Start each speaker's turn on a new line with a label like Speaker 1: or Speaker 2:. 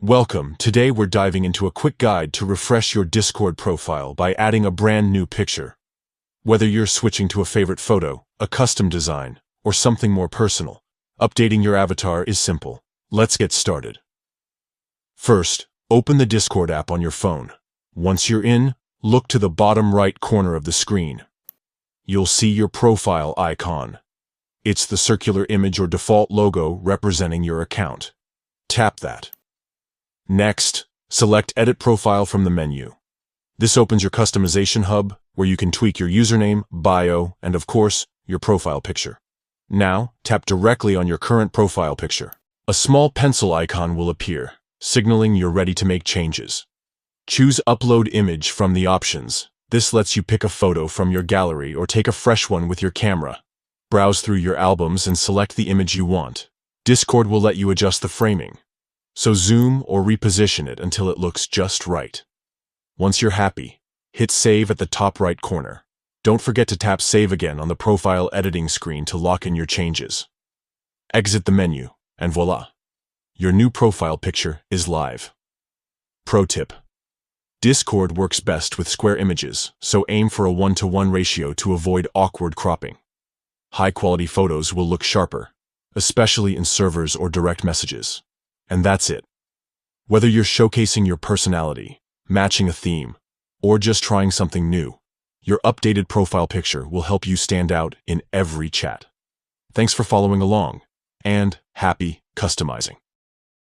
Speaker 1: Welcome. Today we're diving into a quick guide to refresh your Discord profile by adding a brand new picture. Whether you're switching to a favorite photo, a custom design, or something more personal, updating your avatar is simple. Let's get started. First, open the Discord app on your phone. Once you're in, look to the bottom right corner of the screen. You'll see your profile icon. It's the circular image or default logo representing your account. Tap that. Next, select Edit Profile from the menu. This opens your customization hub, where you can tweak your username, bio, and of course, your profile picture. Now, tap directly on your current profile picture. A small pencil icon will appear, signaling you're ready to make changes. Choose Upload Image from the options. This lets you pick a photo from your gallery or take a fresh one with your camera. Browse through your albums and select the image you want. Discord will let you adjust the framing, so zoom or reposition it until it looks just right. Once you're happy, hit Save at the top right corner. Don't forget to tap Save again on the profile editing screen to lock in your changes. Exit the menu, and voila! Your new profile picture is live. Pro tip: Discord works best with square images, so aim for a 1:1 ratio to avoid awkward cropping. High-quality photos will look sharper, especially in servers or direct messages. And that's it. Whether you're showcasing your personality, matching a theme, or just trying something new, your updated profile picture will help you stand out in every chat. Thanks for following along, and happy customizing.